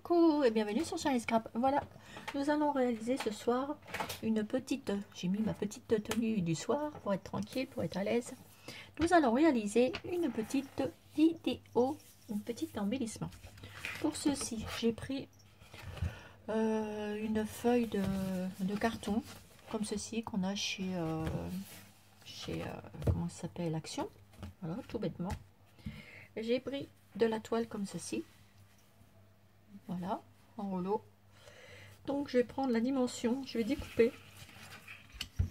Coucou et bienvenue sur Shiny Scrap. Voilà, nous allons réaliser ce soir une petite... J'ai mis ma petite tenue du soir pour être tranquille, pour être à l'aise. Nous allons réaliser une petite vidéo, un petit embellissement. Pour ceci, j'ai pris une feuille de carton, comme ceci, qu'on a chez comment ça s'appelle, Action. Voilà, tout bêtement. J'ai pris de la toile comme ceci. Voilà, en rouleau. Donc je vais prendre la dimension, je vais découper.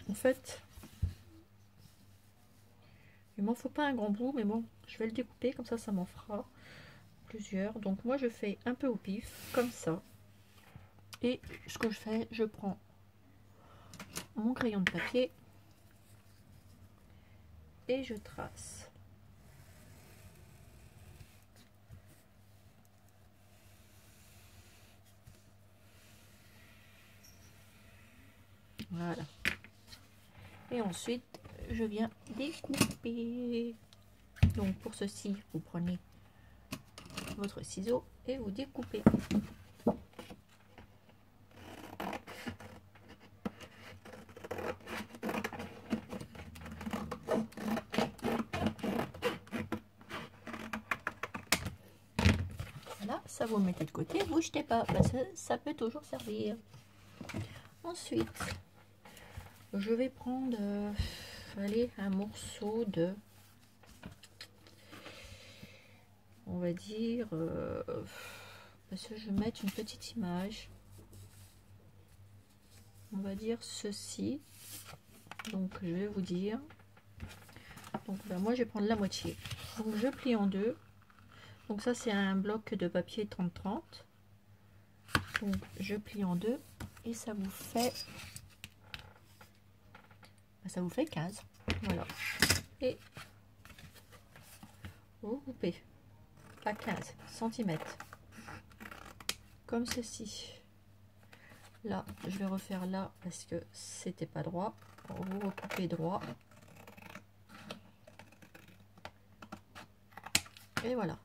En fait, il m'en faut pas un grand bout, mais bon, je vais le découper, comme ça m'en fera plusieurs. Donc moi je fais un peu au pif, comme ça. Et ce que je fais, je prends mon crayon de papier et je trace. Voilà. Et ensuite, je viens découper. Donc pour ceci, vous prenez votre ciseau et vous découpez. Voilà, ça vous le mettez de côté, vous jetez pas, parce que ça peut toujours servir. Ensuite, je vais prendre allez, un morceau de, on va dire, parce que je vais mettre une petite image, on va dire ceci. Donc je vais vous dire, donc ben, moi je vais prendre la moitié, donc je plie en deux. Donc ça c'est un bloc de papier 30-30, donc je plie en deux et ça vous fait 15. Voilà, et vous coupez à 15 cm comme ceci. Là je vais refaire là parce que c'était pas droit, vous recoupez droit et voilà.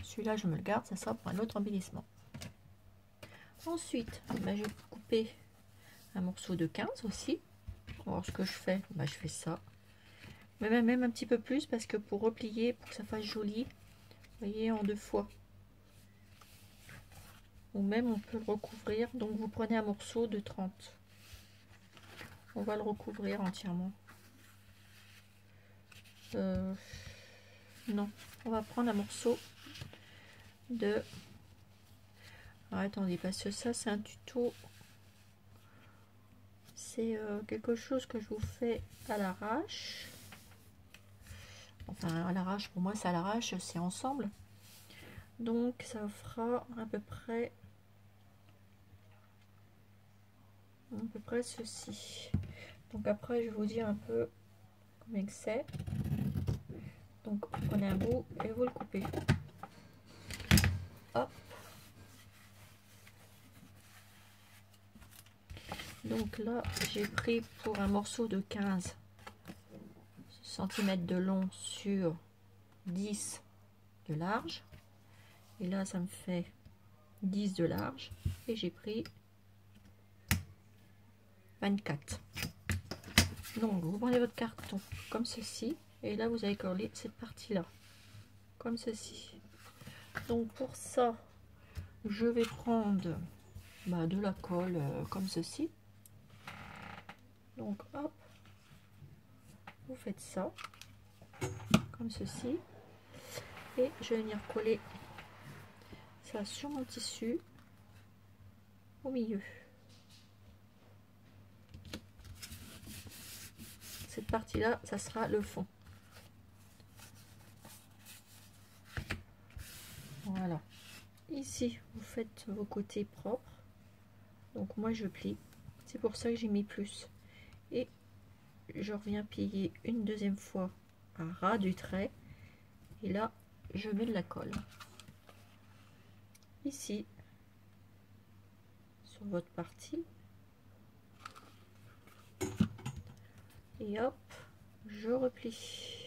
Celui-là je me le garde, ça sera pour un autre embellissement. Ensuite ben, je vais couper un morceau de 15 aussi. Alors ce que je fais, ben, je fais ça, mais même un petit peu plus, parce que pour replier, pour que ça fasse joli, vous voyez, en deux fois. Ou même on peut le recouvrir, donc vous prenez un morceau de 30, on va le recouvrir entièrement. Non, on va prendre un morceau de... Alors, attendez, parce que ça c'est un tuto, c'est quelque chose que je vous fais à l'arrache. Enfin à l'arrache, pour moi c'est à l'arrache, c'est ensemble. Donc ça fera à peu près ceci. Donc après je vais vous dire un peu combien que c'est. Donc vous prenez un bout et vous le coupez. Hop. Donc là j'ai pris pour un morceau de 15 cm de long sur 10 de large. Et là ça me fait 10 de large. Et j'ai pris 24. Donc vous prenez votre carton comme ceci. Et là vous allez coller cette partie là. Comme ceci. Donc pour ça, je vais prendre de la colle comme ceci. Donc hop, vous faites ça comme ceci et je vais venir coller ça sur mon tissu au milieu. Cette partie là, ça sera le fond. Voilà, ici vous faites vos côtés propres, donc moi je plie, c'est pour ça que j'ai mis plus, et je reviens plier une deuxième fois à ras du trait, et là je mets de la colle ici sur votre partie et hop, je replie.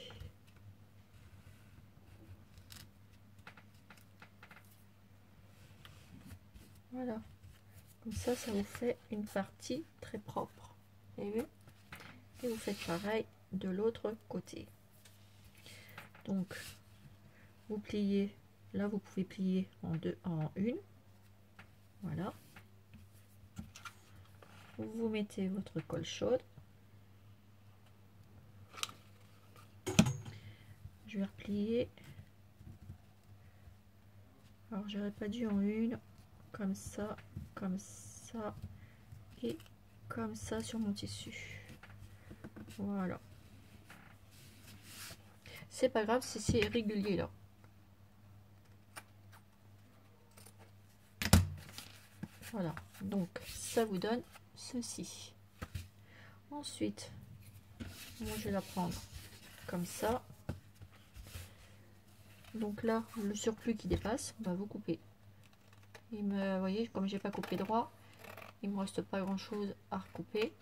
Voilà, comme ça vous fait une partie très propre. Vous avez vu? Et vous faites pareil de l'autre côté. Donc vous pliez, là vous pouvez plier en deux, en une. Voilà, vous mettez votre colle chaude. Je vais replier. Alors j'aurais pas dû en une, comme ça et comme ça sur mon tissu. Voilà, c'est pas grave si c'est irrégulier là. Voilà, donc ça vous donne ceci. Ensuite, moi je vais la prendre comme ça. Donc là, le surplus qui dépasse, on va vous couper. Vous voyez, comme j'ai pas coupé droit, il me reste pas grand chose à recouper.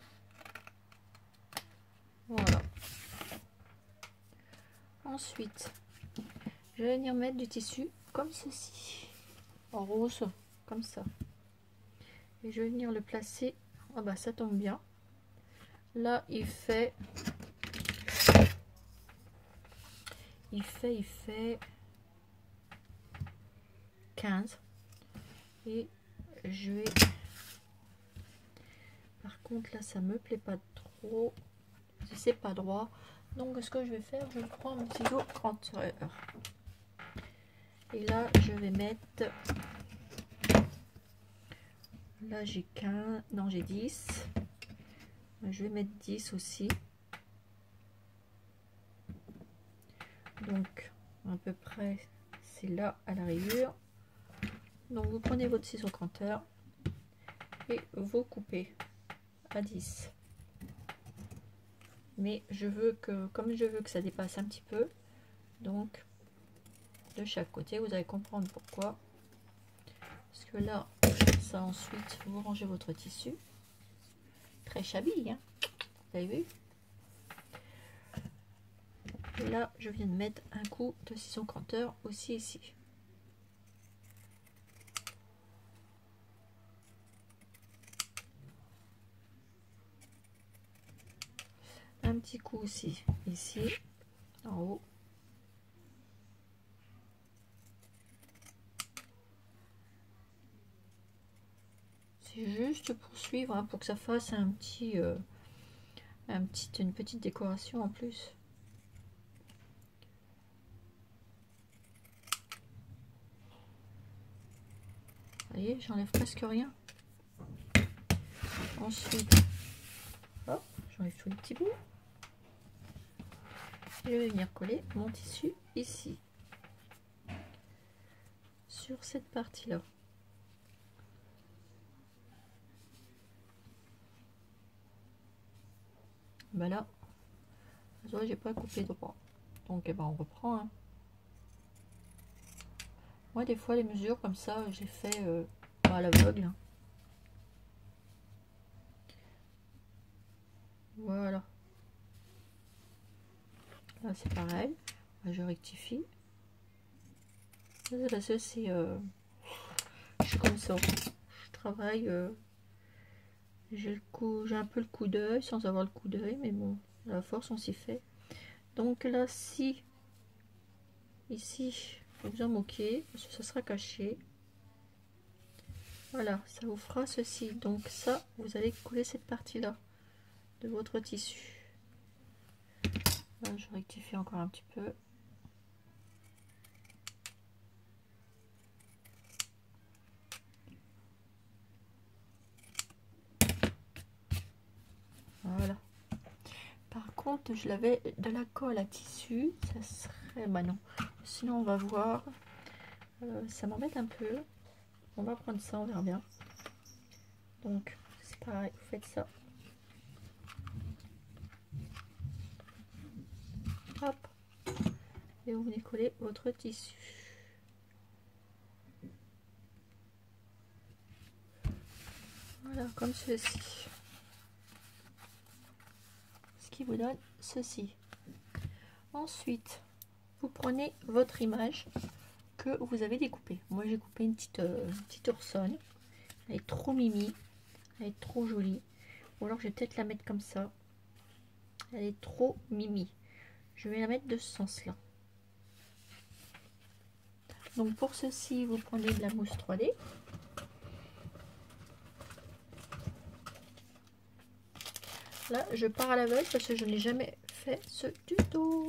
Voilà. Ensuite, je vais venir mettre du tissu comme ceci, en rose, comme ça. Et je vais venir le placer. Ah bah ça tombe bien. Là, il fait 15. Et je vais, par contre là ça me plaît pas trop, c'est pas droit, donc ce que je vais faire, je prends mon ciseau 30 heures et là je vais mettre, là j'ai 15, non j'ai 10, je vais mettre 10 aussi, donc à peu près c'est là à la rayure. Donc vous prenez votre ciseau cranteur et vous coupez à 10. Mais je veux que, comme je veux que ça dépasse un petit peu, donc de chaque côté, vous allez comprendre pourquoi. Parce que là, ça ensuite, vous rangez votre tissu. Très shabby, hein, vous avez vu? Et là, je viens de mettre un coup de ciseau cranteur aussi ici. Un petit coup aussi ici, en haut. C'est juste pour suivre, hein, pour que ça fasse un petit, une petite décoration en plus. Vous voyez, j'enlève presque rien. Ensuite, hop, j'enlève tous les petits bouts. Je vais venir coller mon tissu ici, sur cette partie là. Ben là, j'ai pas coupé droit, donc eh ben, on reprend, hein. Moi des fois les mesures comme ça j'ai fait à l'aveugle, hein. Voilà, là c'est pareil, je rectifie. Là c'est je suis comme ça, je travaille, j'ai un peu le coup d'œil sans avoir le coup d'œil, mais bon, à la force on s'y fait. Donc là, si ici vous en moquez, parce que ça sera caché, voilà, ça vous fera ceci. Donc ça, vous allez coller cette partie là de votre tissu. Là, je rectifie encore un petit peu. Voilà. Par contre, je l'avais de la colle à tissu, ça serait, bah non, sinon on va voir, ça m'embête un peu. On va prendre ça, on verra bien. Donc c'est pareil, vous faites ça, hop, et vous venez coller votre tissu. Voilà, comme ceci, ce qui vous donne ceci. Ensuite, vous prenez votre image que vous avez découpée. Moi j'ai coupé une petite oursonne Elle est trop mimi. Elle est trop jolie. Ou alors je vais peut-être la mettre comme ça. Elle est trop mimi. Je vais la mettre de ce sens-là. Donc pour ceci, vous prenez de la mousse 3D. Là, je pars à l'aveugle parce que je n'ai jamais fait ce tuto.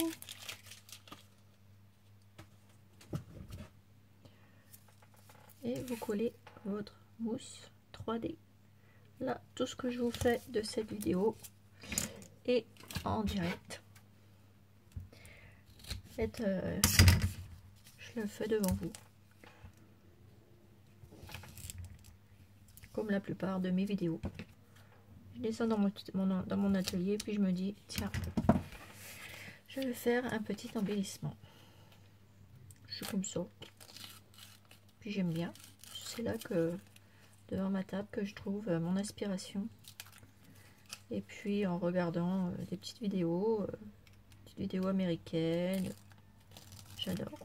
Et vous collez votre mousse 3D. Là, tout ce que je vous fais de cette vidéo est en direct. Je le fais devant vous. Comme la plupart de mes vidéos. Je descends dans mon atelier, puis je me dis, tiens, je vais faire un petit embellissement. Je suis comme ça. Puis j'aime bien. C'est là que, devant ma table, que je trouve mon inspiration. Et puis en regardant des petites vidéos américaines. J'adore.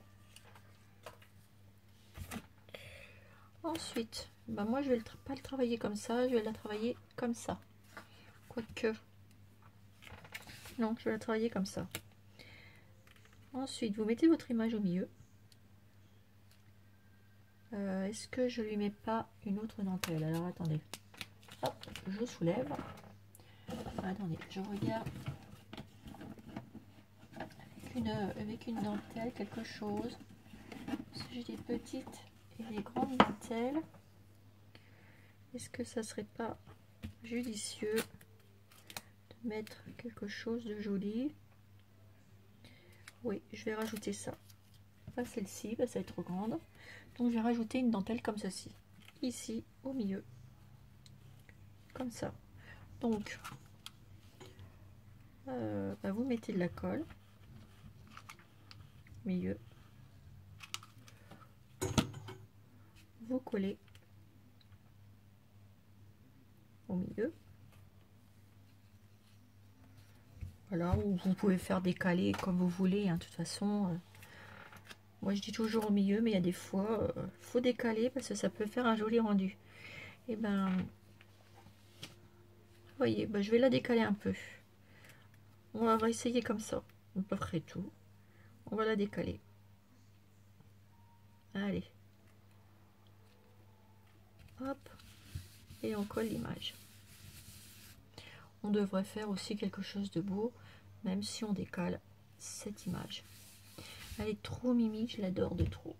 Ensuite, bah moi je vais pas le travailler comme ça, je vais la travailler comme ça. Quoique. Non, je vais la travailler comme ça. Ensuite, vous mettez votre image au milieu. Est-ce que je lui mets pas une autre dentelle? Alors attendez. Hop, je soulève. Attendez, je regarde avec une dentelle, quelque chose. Parce que j'ai des petites et des grandes dentelles. Est-ce que ça serait pas judicieux de mettre quelque chose de joli? Oui, je vais rajouter ça. Pas celle-ci, parce qu'elle est trop grande. Donc je vais rajouter une dentelle comme ceci. Ici, au milieu. Comme ça. Donc, bah vous mettez de la colle. Au milieu. Vous collez. Au milieu. Voilà, ou vous pouvez faire décaler comme vous voulez, hein, de toute façon. Moi je dis toujours au milieu, mais il y a des fois, faut décaler parce que ça peut faire un joli rendu. Et ben, vous voyez, ben, je vais la décaler un peu. On va essayer comme ça. On peut faire tout. On va la décaler. Allez. Hop. Et on colle l'image. On devrait faire aussi quelque chose de beau, même si on décale cette image. Elle est trop mimi, je l'adore de trop.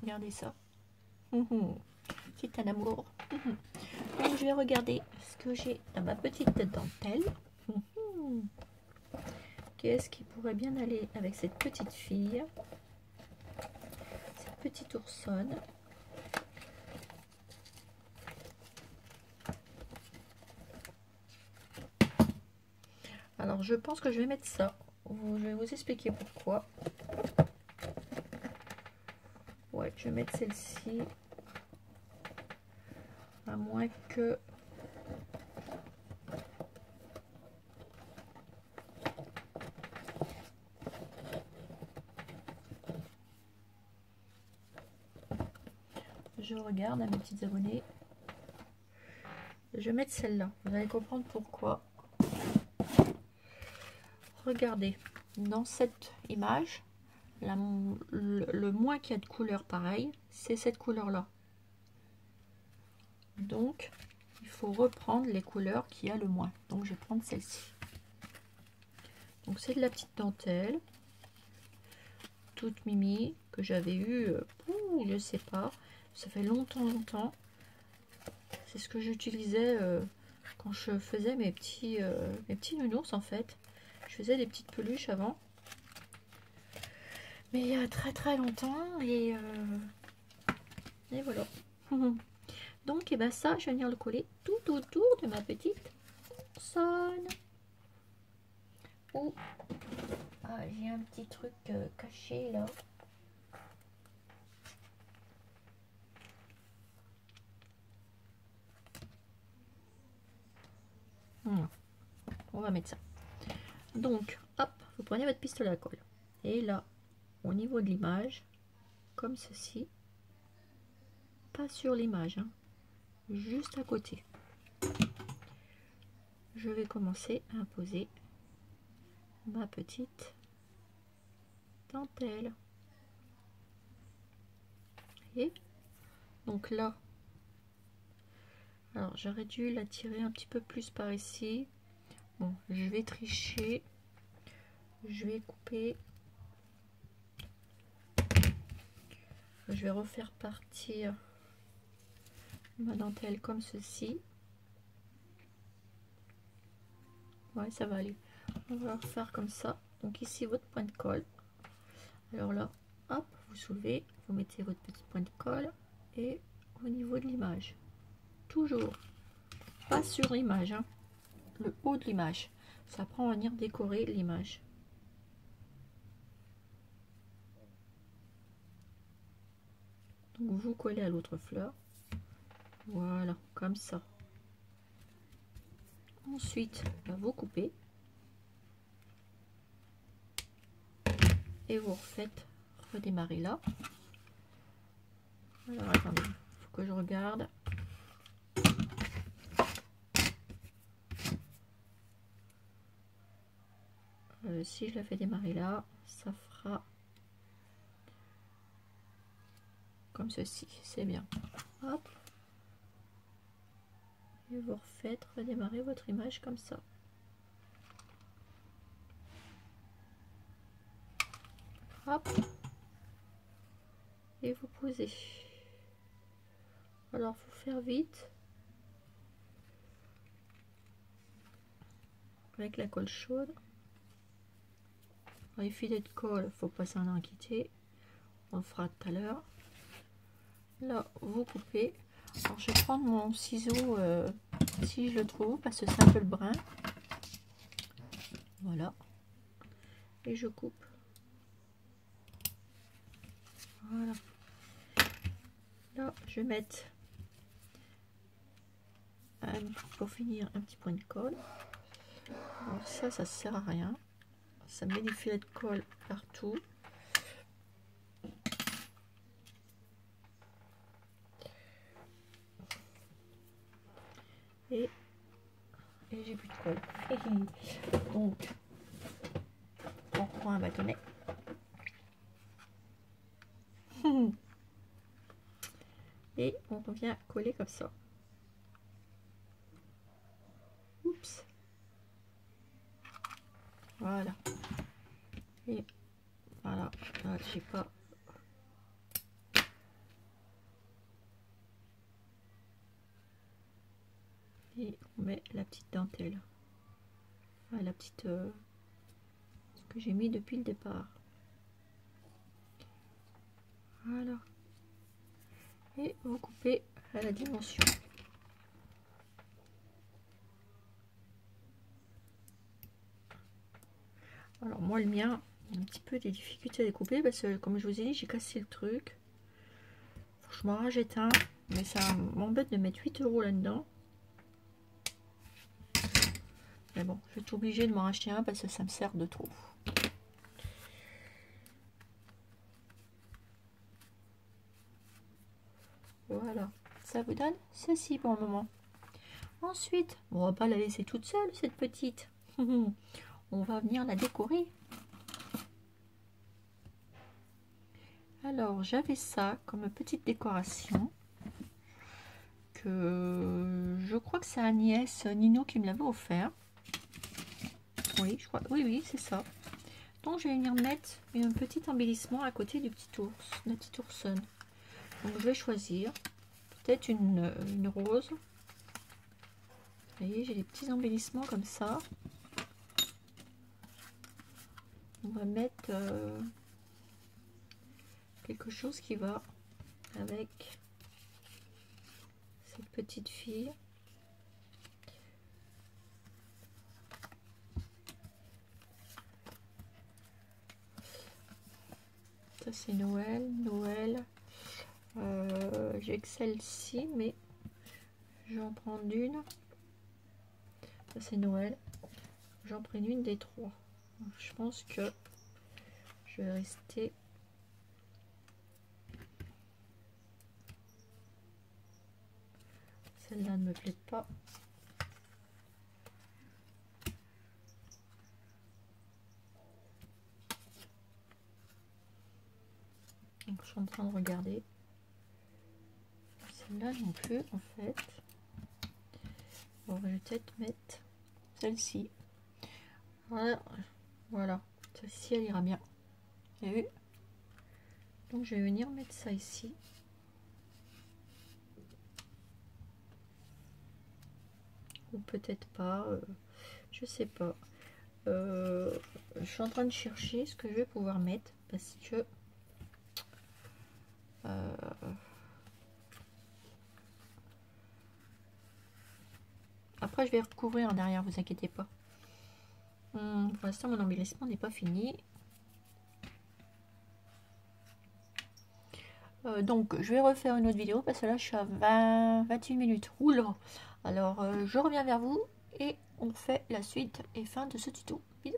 Regardez ça. C'est un amour. Donc je vais regarder ce que j'ai dans ma petite dentelle. Qu'est-ce qui pourrait bien aller avec cette petite fille, cette petite oursonne. Alors je pense que je vais mettre ça. Je vais vous expliquer pourquoi. Ouais, je vais mettre celle-ci. À moins que... Je regarde à mes petites abonnées. Je vais mettre celle-là. Vous allez comprendre pourquoi. Regardez, dans cette image, le moins qu'il y a de couleurs pareilles, c'est cette couleur-là. Donc, il faut reprendre les couleurs qu'il y a le moins. Donc, je vais prendre celle-ci. Donc, c'est de la petite dentelle, toute mimi, que j'avais eu, je sais pas, ça fait longtemps. C'est ce que j'utilisais quand je faisais mes petits nounours, en fait. Je faisais des petites peluches avant. Mais il y a très longtemps, et voilà. Donc, et ben ça, je vais venir le coller tout autour de ma petite sonne. Oh, j'ai un petit truc caché là. On va mettre ça. Donc, hop, vous prenez votre pistolet à colle. Et là, au niveau de l'image, comme ceci, pas sur l'image, hein, juste à côté. Je vais commencer à poser ma petite dentelle. Et donc là, alors j'aurais dû la tirer un petit peu plus par ici. Bon, je vais tricher. Je vais couper. Je vais refaire partir ma dentelle comme ceci. Ouais, ça va aller. On va faire comme ça. Donc ici, votre point de colle. Alors là, hop, vous soulevez, vous mettez votre petit point de colle et au niveau de l'image. Toujours, pas sur l'image, hein, le haut de l'image. Ça prend à venir décorer l'image. Donc vous collez à l'autre fleur. Voilà, comme ça. Ensuite, vous coupez. Et vous refaites redémarrer là. Alors attendez, il faut que je regarde. Si je la fais démarrer là, ça fera comme ceci, c'est bien. Hop. Et vous refaites redémarrer votre image comme ça. Hop. Et vous posez. Alors faut faire vite avec la colle chaude. Les filets de colle, faut pas s'en inquiéter, on le fera tout à l'heure. Là vous coupez. Alors je vais prendre mon ciseau si je le trouve parce que c'est un peu le brin. Voilà. Et je coupe. Voilà. Là je vais mettre pour finir un petit point de colle. Alors ça sert à rien. Ça met des filets de colle partout. Et j'ai plus de colle. Donc on prend un bâtonnet. Et on vient coller comme ça. Oups. Voilà. Et voilà. Là, je sais pas. Et on met la petite dentelle. Enfin, la petite ce que j'ai mis depuis le départ. Voilà. Et vous coupez à la dimension. Alors moi le mien, il y a un petit peu des difficultés à découper parce que comme je vous ai dit, j'ai cassé le truc. Faut que je m'en rachète un, mais ça m'embête de mettre 8 € là-dedans. Mais bon, je vais être obligée de m'en racheter un parce que ça me sert de trop. Voilà, ça vous donne ceci pour le moment. Ensuite, on va pas la laisser toute seule, cette petite. On va venir la décorer. Alors, j'avais ça comme petite décoration. Que je crois que c'est Agnès Nino qui me l'avait offert. Oui, je crois. Oui, c'est ça. Donc, je vais venir mettre un petit embellissement à côté du petit ours, la petite oursonne. Donc, je vais choisir peut-être une rose. Vous voyez, j'ai des petits embellissements comme ça. On va mettre quelque chose qui va avec cette petite fille. Ça c'est Noël. J'ai que celle-ci, mais je vais en prendre une. Ça c'est Noël. J'en prends une des trois. Je pense que je vais rester Celle-là ne me plaît pas. Donc, je suis en train de regarder. Celle-là non plus, en fait. Bon, je vais peut-être mettre celle-ci. Voilà. Voilà. Celle-ci, elle ira bien. Vous avez vu? Donc, je vais venir mettre ça ici. Ou peut-être pas. Je sais pas. Je suis en train de chercher ce que je vais pouvoir mettre. Parce que... après, je vais recouvrir derrière, vous inquiétez pas. Pour l'instant, mon embellissement n'est pas fini. Donc, je vais refaire une autre vidéo parce que là, je suis à 21 minutes. Oula! Alors, je reviens vers vous et on fait la suite et fin de ce tuto. Bisous!